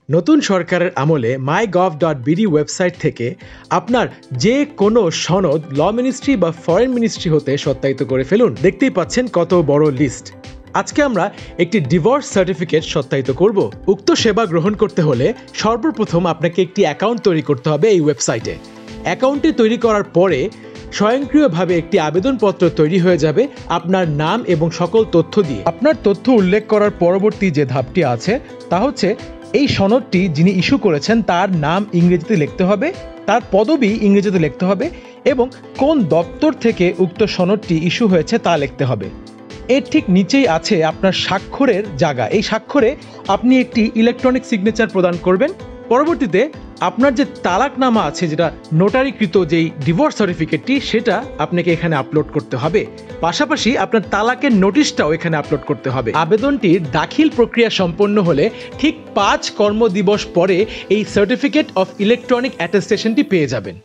নতুন সরকারের আমলে mygov.bd ওয়েবসাইট থেকে আপনার যে কোনো সনদ ল মিনিস্ট্রি বা ফরেন মিনিস্ট্রি হতে সত্যায়িত করে ফেলুন। দেখতেই পাচ্ছেন কত বড় লিস্ট। আজকে আমরা একটি ডিভোর্স সার্টিফিকেট সত্যায়িত করব। উক্ত সেবা গ্রহণ করতে হলে সর্বপ্রথম আপনাকে একটি অ্যাকাউন্ট তৈরি করতে হবে এই ওয়েবসাইটে। অ্যাকাউন্টটি তৈরি করার পরে স্বয়ংক্রিয়ভাবে একটি আবেদনপত্র তৈরি হয়ে যাবে আপনার নাম এবং সকল তথ্য দিয়ে। আপনার তথ্য উল্লেখ করার পরবর্তী যে ধাপটি আছে তা হচ্ছে এই সনদটি যিনি ইস্যু করেছেন তার নাম ইংরেজিতে লিখতে হবে, তার পদবি ইংরেজিতে লিখতে হবে এবং কোন দপ্তর থেকে উক্ত সনদটি ইস্যু হয়েছে তা লিখতে হবে। এর ঠিক নিচেই আছে আপনার স্বাক্ষরের জায়গা। এই স্বাক্ষরে আপনি একটি ইলেকট্রনিক সিগনেচার প্রদান করবেন। পরবর্তীতে আপনার যে তালাকনামা আছে, যেটা নোটারিকৃত যেই ডিভোর্স সার্টিফিকেটটি, সেটা আপনাকে এখানে আপলোড করতে হবে। পাশাপাশি আপনার তালাকের নোটিশটাও এখানে আপলোড করতে হবে। আবেদনটির দাখিল প্রক্রিয়া সম্পন্ন হলে ঠিক 5 কর্মদিবস পরে এই সার্টিফিকেট অফ ইলেকট্রনিক অ্যাটেস্টেশনটি পেয়ে যাবেন।